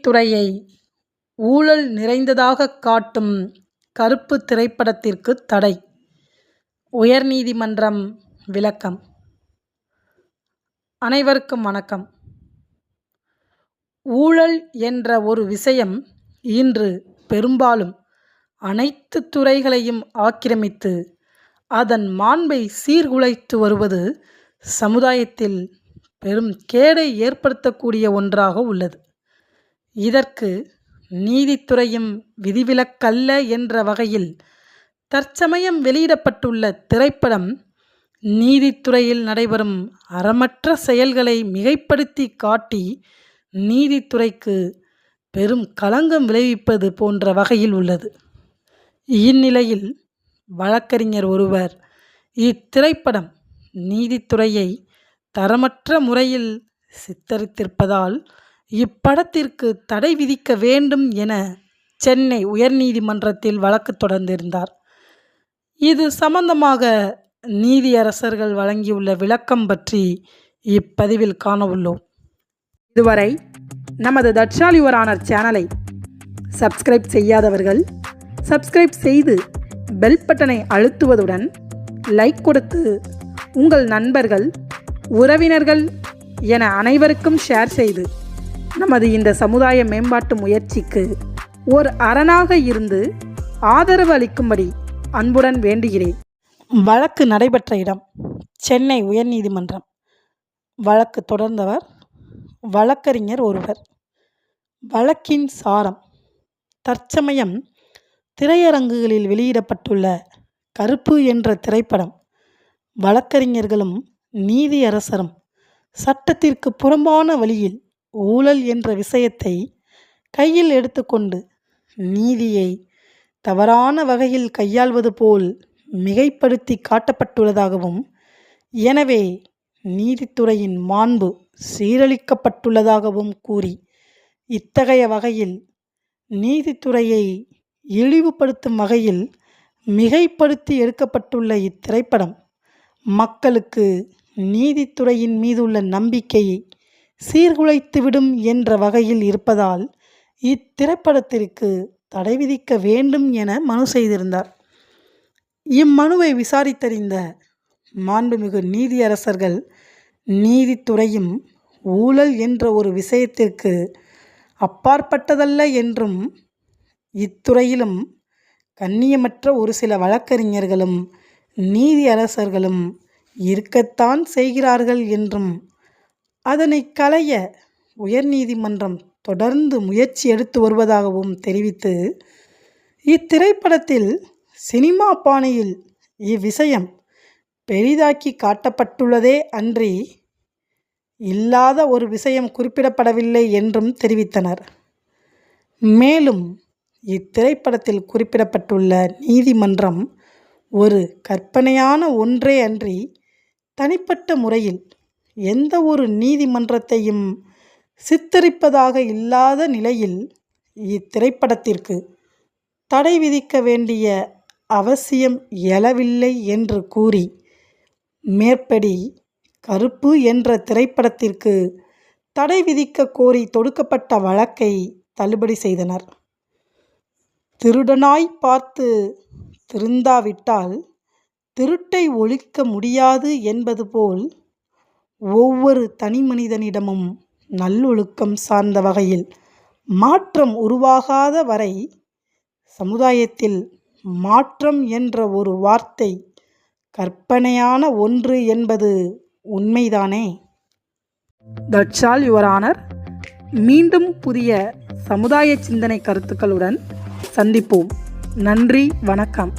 நீதித்துறையை ஊழல் நிறைந்ததாகக் காட்டும் கருப்பு திரைப்படத்திற்கு தடை. உயர்நீதிமன்றம் விளக்கம். அனைவருக்கும் வணக்கம். ஊழல் என்ற ஒரு விஷயம் இன்று பெரும்பாலும் அனைத்து துறைகளையும் ஆக்கிரமித்து அதன் மாண்பை சீர்குலைத்து வருவது சமுதாயத்தில் பெரும் கேடை ஏற்படுத்தக்கூடிய ஒன்றாக உள்ளது. இதற்கு நீதித்துறையும் விதிவிலக்கல்ல என்ற வகையில் தற்சமயம் வெளியிடப்பட்டுள்ள திரைப்படம் நீதித்துறையில் நடைபெறும் அறமற்ற செயல்களை மிகைப்படுத்தி காட்டி நீதித்துறைக்கு பெரும் களங்கம் விளைவிப்பது போன்ற வகையில் உள்ளது. இந்நிலையில் வழக்கறிஞர் ஒருவர் இத்திரைப்படம் நீதித்துறையை தரமற்ற முறையில் சித்தரித்திருப்பதால் இப்படத்திற்கு தடை விதிக்க வேண்டும் என சென்னை உயர்நீதிமன்றத்தில் வழக்கு தொடர்ந்திருந்தார். இது சம்பந்தமாக நீதியரசர்கள் வழங்கியுள்ள விளக்கம் பற்றி இப்பதிவில் காண உள்ளோம். இதுவரை நமது தட்சால் யுவர் ஆனர் சேனலை சப்ஸ்கிரைப் செய்யாதவர்கள் சப்ஸ்கிரைப் செய்து பெல் பட்டனை அழுத்துவதுடன் லைக் கொடுத்து உங்கள் நண்பர்கள், உறவினர்கள் என அனைவருக்கும் ஷேர் செய்து நமது இந்த சமுதாய மேம்பாட்டு முயற்சிக்கு ஒரு அரணாக இருந்து ஆதரவு அளிக்கும்படி அன்புடன் வேண்டுகிறேன். வழக்கு நடைபெற்ற இடம் சென்னை உயர்நீதிமன்றம். வழக்கு தொடர்ந்தவர் வழக்கறிஞர் ஒருவர். வழக்கின் சாரம்: தற்சமயம் திரையரங்குகளில் வெளியிடப்பட்டுள்ள கருப்பு என்ற திரைப்படம் வழக்கறிஞர்களும் நீதியரசரும் சட்டத்திற்கு புறம்பான வழியில் ஊழல் என்ற விஷயத்தை கையில் எடுத்துக்கொண்டு நீதியை தவறான வகையில் கையாள்வது போல் மிகைப்படுத்தி காட்டப்பட்டுள்ளதாகவும், எனவே நீதித்துறையின் மாண்பு சீரழிக்கப்பட்டுள்ளதாகவும் கூறி இத்தகைய வகையில் நீதித்துறையை இழிவுபடுத்தும் வகையில் மிகைப்படுத்தி எடுக்கப்பட்டுள்ள இத்திரைப்படம் மக்களுக்கு நீதித்துறையின் மீதுள்ள நம்பிக்கையை சீர்குலைத்துவிடும் என்ற வகையில் இருப்பதால் இத்திரைப்படத்திற்கு தடை விதிக்க வேண்டும் என மனு செய்திருந்தார். இம்மனுவை விசாரித்தறிந்த மாண்புமிகு நீதியரசர்கள் நீதித்துறையும் ஊழல் என்ற ஒரு விஷயத்திற்கு அப்பாற்பட்டதல்ல என்றும், இத்துறையிலும் கண்ணியமற்ற ஒரு சில வழக்கறிஞர்களும் நீதியரசர்களும் இருக்கத்தான் செய்கிறார்கள் என்றும், அதனை களைய உயர்நீதிமன்றம் தொடர்ந்து முயற்சி எடுத்து வருவதாகவும் தெரிவித்து, இத்திரைப்படத்தில் சினிமா பாணியில் இவ்விஷயம் பெரிதாக்கி காட்டப்பட்டுள்ளதே அன்றி இல்லாத ஒரு விஷயம் குறிப்பிடப்படவில்லை என்றும் தெரிவித்தனர். மேலும் இத்திரைப்படத்தில் குறிப்பிடப்பட்டுள்ள நீதிமன்றம் ஒரு கற்பனையான ஒன்றே அன்றி தனிப்பட்ட முறையில் எந்த ஒரு நீதிமன்றத்தையும் சித்தரிப்பதாக இல்லாத நிலையில் இத்திரைப்படத்திற்கு தடை விதிக்க வேண்டிய அவசியம் எழவில்லை என்று கூறி மேற்படி கருப்பு என்ற திரைப்படத்திற்கு தடை விதிக்க கோரி தொடுக்கப்பட்ட வழக்கை தள்ளுபடி செய்தனர். திருடனாய் பார்த்து திருந்தாவிட்டால் திருட்டை ஒழிக்க முடியாது என்பது போல் ஒவ்வொரு தனி மனிதனிடமும் நல்லொழுக்கம் சார்ந்த வகையில் மாற்றம் உருவாகாத வரை சமுதாயத்தில் மாற்றம் என்ற ஒரு வார்த்தை கற்பனையான ஒன்று என்பது உண்மைதானே? That's all your honour. மீண்டும் புதிய சமுதாய சிந்தனை கருத்துக்களுடன் சந்திப்போம். நன்றி, வணக்கம்.